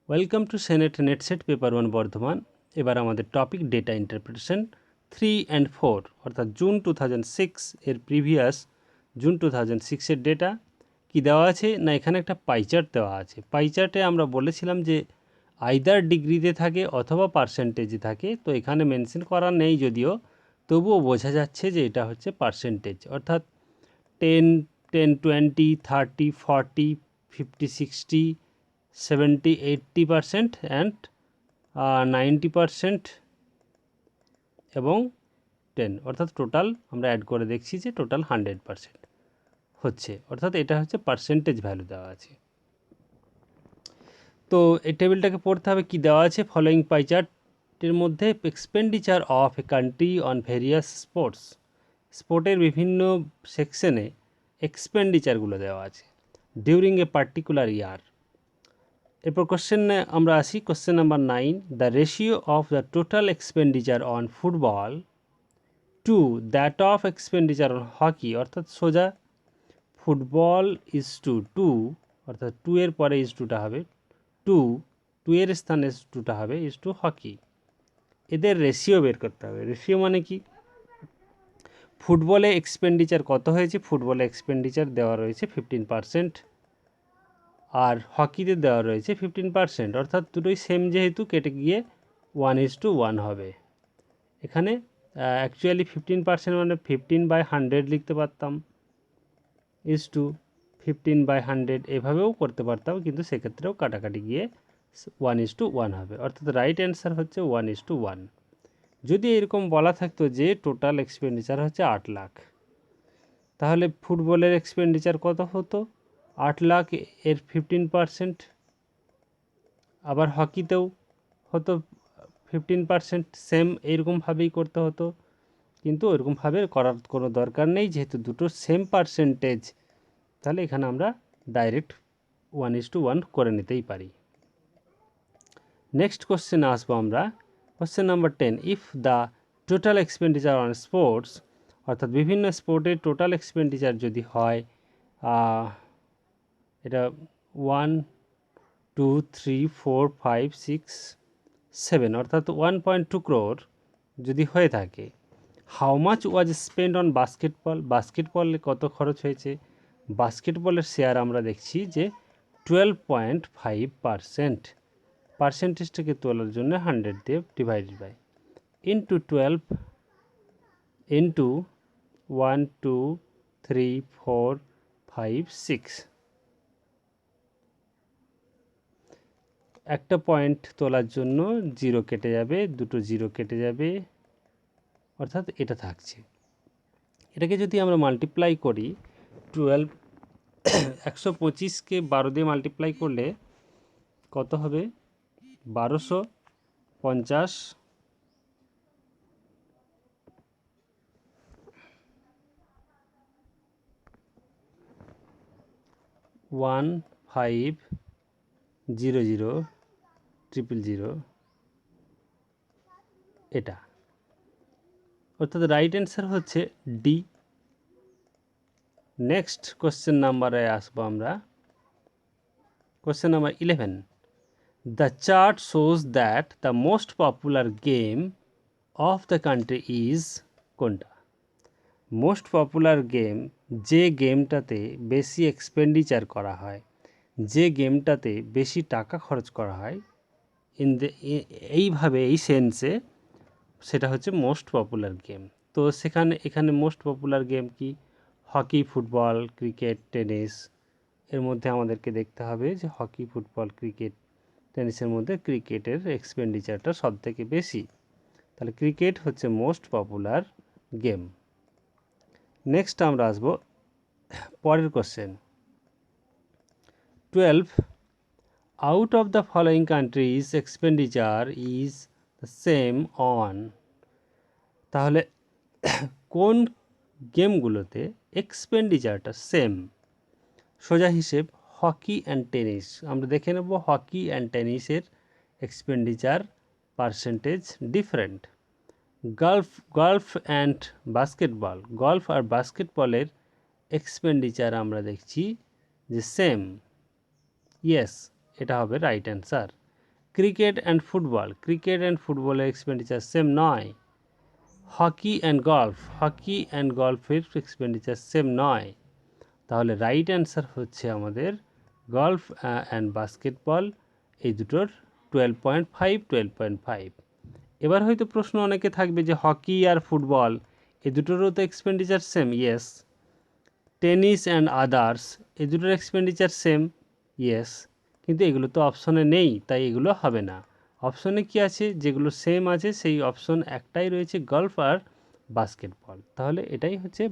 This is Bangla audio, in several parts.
ওয়েলকাম টু সেনেট নেটসেট পেপার 1 বর্ধমান। এবার আমাদের টপিক ডেটা ইন্টারপ্রিটেশন 3 অ্যান্ড 4 অর্থাৎ জুন 2006 এর প্রিভিয়াস জুন 2006 এর ডেটা কি দেওয়া আছে না, এখানে একটা পাইচার্ট দেওয়া আছে। পাইচার্টে আমরা বলেছিলাম যে আইদার ডিগ্রিতে থাকে অথবা পার্সেন্টেজে থাকে, তো এখানে মেনশন করা নেই যদিও, তবুও বোঝা যাচ্ছে যে এটা হচ্ছে পার্সেন্টেজ, অর্থাৎ 10, 10, 20, 30, 40, 50, 60, 70, 80% অ্যান্ড 90% এবং 10, অর্থাৎ টোটাল আমরা অ্যাড করে দেখছি যে টোটাল 100% হচ্ছে, অর্থাৎ এটা হচ্ছে পার্সেন্টেজ ভ্যালু দেওয়া আছে। তো এই টেবিলটাকে পড়তে হবে, কি দেওয়া আছে ফলোয়িং পাই চার্টের মধ্যে expenditure of a country on various sports, স্পোর্টের বিভিন্ন সেকশনে এক্সপেন্ডিচারগুলো দেওয়া আছে ডিউরিং এ পার্টিকুলার ইয়ার। এরপর কোশ্চেনে আমরা আসি, question number 9, the ratio of the total expenditure on football to that of expenditure on hockey, অর্থাৎ সোজা ফুটবল ইজ টু 2, অর্থাৎ 2 এর পরে ইজ টুটা হবে 2, 2 এর স্থানে টুটা হবে ইজ টু হকি। এদের রেশিও বের করতে হবে। রেশিও মানে কি, ফুটবলে এক্সপেন্ডিচার কত হয়েছে, ফুটবলে এক্সপেন্ডিচার দেওয়া রয়েছে 15%, আর হকিতে দেওয়া রয়েছে 15%, অর্থাৎ দুটোই সেম যেহেতু কেটে গিয়ে 1:1 হবে। এখানে অ্যাকচুয়ালি 15% মানে 15/100 লিখতে পারতাম, ইজ টু 15/100 এভাবেও করতে পারতাম, কিন্তু সেক্ষেত্রেও কাটাকাটি গিয়ে 1:1 হবে, অর্থাৎ রাইট অ্যান্সার হচ্ছে 1:1। যদি এরকম বলা থাকতো যে টোটাল এক্সপেন্ডিচার হচ্ছে 8 লাখ, তাহলে ফুটবলের এক্সপেন্ডিচার কত হতো, 8 লাখ এর 15%, আবার হকিতেও হতো 15%, সেম এইরকমভাবেই করতে হতো, কিন্তু ওইরকমভাবে করার কোনো দরকার নেই, যেহেতু দুটো সেম পার্সেন্টেজ, তাহলে এখানে আমরা ডাইরেক্ট 1:1 করে নিতেই পারি। নেক্সট কোশ্চেনে আসবো আমরা, question number 10, if the total expenditure on sports, অর্থাৎ বিভিন্ন স্পোর্টের টোটাল এক্সপেন্ডিচার যদি হয় এটা 1, 2, 3, 4, 5, 6, 7, অর্থাৎ 1.2 crore যদি হয়ে থাকে, how much was spend on basketball, বাস্কেটবলে কত খরচ হয়েছে, বাস্কেটবলের শেয়ার আমরা দেখছি যে 12.5%, পার্সেন্টেজটাকে তোলার জন্য 100 দিয়ে ডিভাইডেড বাই ইন্টু 12 ইন্টু 1, 2, 3, 4, 5, 6, একটা পয়েন্ট তোলার জন্য 0 কেটে যাবে, দুটো 0 কেটে যাবে, অর্থাৎ এটা থাকছে। এটাকে যদি আমরা মাল্টিপ্লাই করি 12, 125কে 12 দিয়ে মাল্টিপ্লাই করলে কত হবে, 1250, 15000000, এটা, অর্থাৎ রাইট অ্যান্সার হচ্ছে ডি। নেক্সট কোশ্চেন নাম্বারে আসবো আমরা, question number 11, the chart shows that the most popular game of the country is কোনটা, মোস্ট পপুলার গেম, যে গেমটাতে বেশি এক্সপেন্ডিচার করা হয়, যে গেমটাতে বেশি টাকা খরচ করা হয়, এইভাবে এই সেন্সে সেটা হচ্ছে মোস্ট পপুলার গেম। তো এখানে মোস্ট পপুলার গেম কি, হকি, ফুটবল, ক্রিকেট, টেনিস, এর মধ্যে আমাদেরকে দেখতে হবে যে হকি, ফুটবল, ক্রিকেট, টেনিসের মধ্যে ক্রিকেটের এক্সপেন্ডিচারটা সবথেকে বেশি, তাহলে ক্রিকেট হচ্ছে মোস্ট পপুলার গেম। নেক্সট আমরা আসবো পরের question, 12, out of the following countries expenditure is the same on, তাহলে কোন গেমগুলোতে এক্সপেন্ডিচারটা সেম, সোজা হিসেব হকি অ্যান্ড টেনিস, আমরা দেখে নেব হকি অ্যান্ড টেনিসের expenditure percentage different. Golf and basketball, golf আর বাস্কেটবলের এক্সপেন্ডিচার আমরা দেখছি যে সেম, ইয়েস, এটা হবে রাইট অ্যান্সার। ক্রিকেট অ্যান্ড ফুটবলের এক্সপেন্ডিচার সেম নয়। হকি অ্যান্ড গল্ফের এক্সপেন্ডিচার সেম নয়। তাহলে রাইট অ্যান্সার হচ্ছে আমাদের গল্ফ অ্যান্ড বাস্কেটবল, এই দুটোর 12.5। এবার হয়তো প্রশ্ন অনেকে থাকবে যে হকি আর ফুটবল এই দুটোরও তো expenditure same. Yes. Tennis and others এই দুটোর এক্সপেন্ডিচার সেম। ইয়েস। কিন্তু এগুলো তো অপশনে নেই, তাই এগুলো হবে না। অপশনে কি আছে? যেগুলো সেম আছে সেই অপশন একটাই রয়েছে, গল্ফ আর বাস্কেটবল। তাহলে এটাই হচ্ছে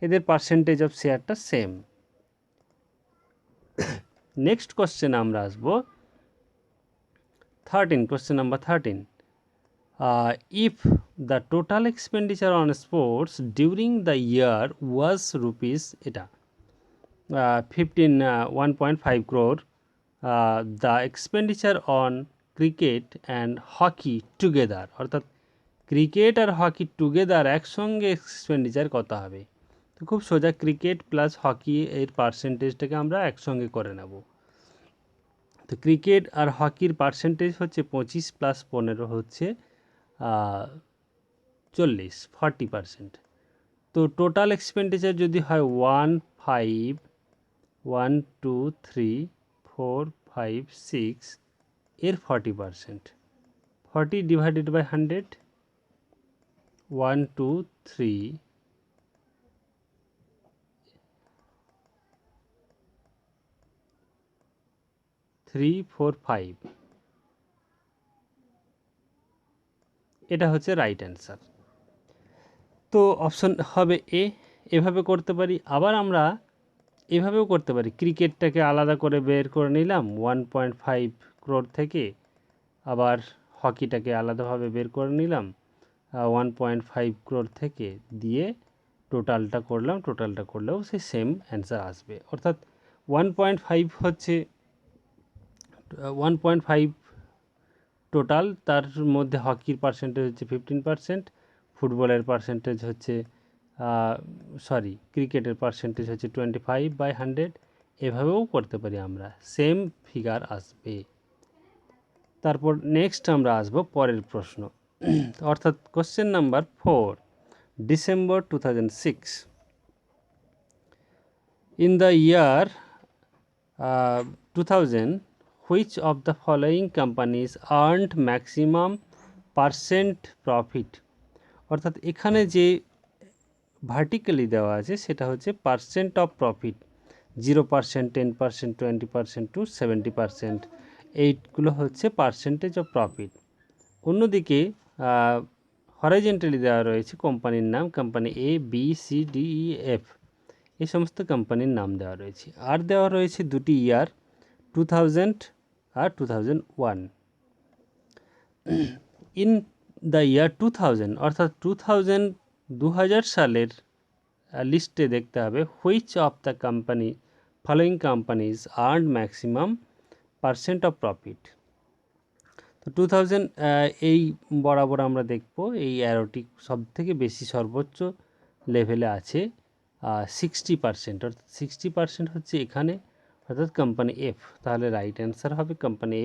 এদের পার্সেন্টেজ অফ শেয়ারটা সেম। নেক্সট কোশ্চেন আমরা আসবো 13, question number 13। If the total expenditure on sports during the year was rupees 1.5 crore, the expenditure on cricket and hockey together, অর্থাৎ ক্রিকেট আর হকি টুগেদার একসঙ্গে এক্সপেন্ডিচার কত হবে? তো খুব সোজা, ক্রিকেট প্লাস হকি এর পার্সেন্টেজটাকে আমরা একসঙ্গে করে নেব। তো ক্রিকেট আর হকির পার্সেন্টেজ হচ্ছে 25 + 15 হচ্ছে 40%। তো টোটাল এক্সপেন্ডিচার যদি হয় 1, 5, 1, 2, 3, 4, 5, 6 এর 40%, 40 ডিভাইডেড বাই 100, 1, 2, 3, 3, 4, 5, এটা হচ্ছে রাইট অ্যান্সার। তো অপশন হবে এ। এভাবে করতে পারি, আবার আমরা এভাবেও করতে পারি। ক্রিকেটটাকে আলাদা করে বের করে নিলাম 1.5 crore থেকে, আবার হকিটাকে আলাদাভাবে বের করে নিলাম 1.5 crore থেকে, দিয়ে টোটালটা করলেও সে সেম অ্যান্সার আসবে। অর্থাৎ 1.5 হচ্ছে 1.5 টোটাল, তার মধ্যে হকির পার্সেন্টেজ হচ্ছে 15%, ফুটবলের পার্সেন্টেজ হচ্ছে ক্রিকেটের পার্সেন্টেজ হচ্ছে 25/100। এভাবেও করতে পারি আমরা, সেম ফিগার আসবে। তারপর নেক্সট আমরা আসব পরের প্রশ্ন, অর্থাৎ question number 4, December 2006. In the year 2000, which of the following companies earned maximum percent profit? অর্থাৎ এখানে যে ভার্টিক্যালি দেওয়া আছে সেটা হচ্ছে পার্সেন্ট অফ প্রফিট, 0%, 10%, 20% টু 70%, এইগুলো হচ্ছে পার্সেন্টেজ অফ প্রফিট। অন্যদিকে হরাইজেন্টালি দেওয়া রয়েছে কোম্পানির নাম, কোম্পানি এ, বি, সি, ডি, ই, এফ, এই সমস্ত কোম্পানির নাম দেওয়া রয়েছে। আর দেওয়া রয়েছে দুটি ইয়ার, 2000 আর 2001। ইন দ্য ইয়ার 2000, অর্থাৎ 2000 সালের লিস্টে দেখতে হবে which of the following companies earned maximum percent of profit. তো 2000 এই বরাবর আমরা দেখব এই অ্যারোটি সব থেকে বেশি সর্বোচ্চ লেভেলে আছে 60%, অর্থাৎ 60% হচ্ছে এখানে, অর্থাৎ কোম্পানি এফ। তাহলে রাইট অ্যান্সার হবে company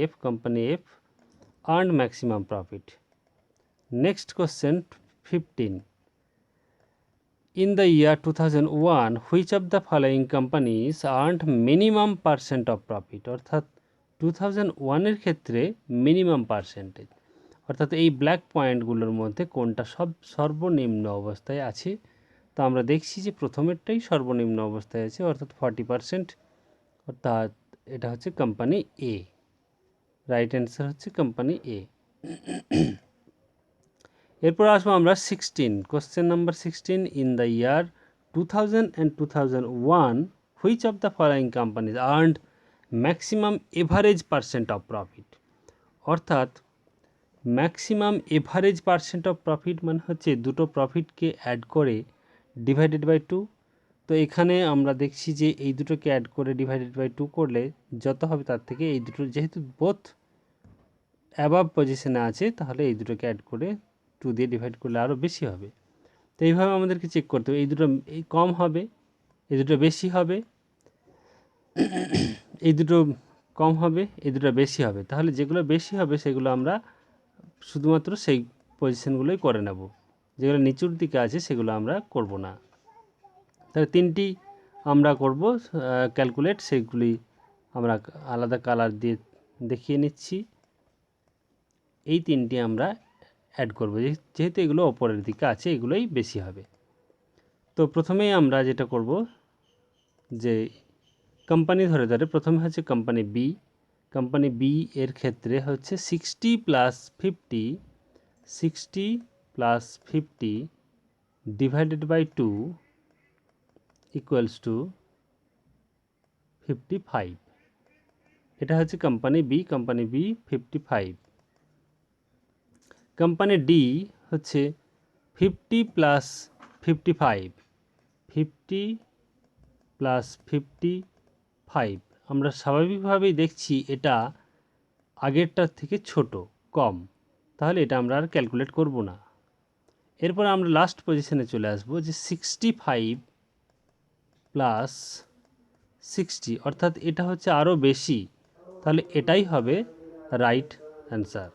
F earned maximum profit. Next question 15, in the year 2001, which of the following companies earned minimum percent of profit? অর্থাৎ 2001 ক্ষেত্রে মিনিমাম পার্সেন্টেজ, অর্থাৎ এই ব্ল্যাক পয়েন্টগুলোর মধ্যে কোনটা সর্বনিম্ন অবস্থায় আছে। তো আমরা দেখছি যে প্রথমেরটাই সর্বনিম্ন অবস্থায় আছে, অর্থাৎ 40%, অর্থাৎ এটা হচ্ছে কোম্পানি এ। রাইট অ্যান্সার হচ্ছে কোম্পানি এ। এরপর আসবো আমরা 16, question number 16, in the year 2000 and 2001, which of the following companies earned maximum average percent of profit? অর্থাৎ maximum average percent of profit মানে হচ্ছে দুটো প্রফিটকে অ্যাড করে ডিভাইডেড বাই 2। তো এখানে আমরা দেখছি যে এই দুটোকে অ্যাড করে ডিভাইডেড বাই 2 করলে যত হবে তার থেকে এই দুটো যেহেতু বোথ অ্যাবাভ পজিশনে আছে, তাহলে এই দুটোকে অ্যাড করে 2 দিয়ে ডিভাইড করলে আরও বেশি হবে। তো এইভাবে আমাদেরকে চেক করতে হবে, এই দুটো কম হবে, এই দুটো বেশি হবে, এই দুটো কম হবে, এই দুটো বেশি হবে। তাহলে যেগুলো বেশি হবে সেগুলো আমরা শুধুমাত্র সেই পজিশনগুলোই করে নেব, যেগুলো নিচুর দিকে আছে সেগুলো আমরা করব না। তাহলে তিনটি আমরা করব ক্যালকুলেট, সেইগুলি আমরা আলাদা কালার দিয়ে দেখিয়ে নিচ্ছি। এই তিনটি আমরা অ্যাড করব, যেহেতু এগুলো ওপরের দিকে আছে, এগুলোই বেশি হবে। তো প্রথমেই আমরা যেটা করব, যে কোম্পানি ধরে প্রথমে হচ্ছে কোম্পানি বি এর ক্ষেত্রে হচ্ছে 60 plus 50 divided by 2 equals to 55। এটা হচ্ছে কোম্পানি বি 55। কোম্পানি ডি হচ্ছে 50 প্লাস 55 প্লাস 55। আমরা স্বাভাবিকভাবেই দেখছি এটা আগেরটার থেকে ছোট, কম, তাহলে এটা আমরা আর ক্যালকুলেট করব না। এরপর আমরা লাস্ট পজিশনে চলে আসব, যে 65 প্লাস 60, অর্থাৎ এটা হচ্ছে আরও বেশি, তাহলে এটাই হবে রাইট অ্যান্সার।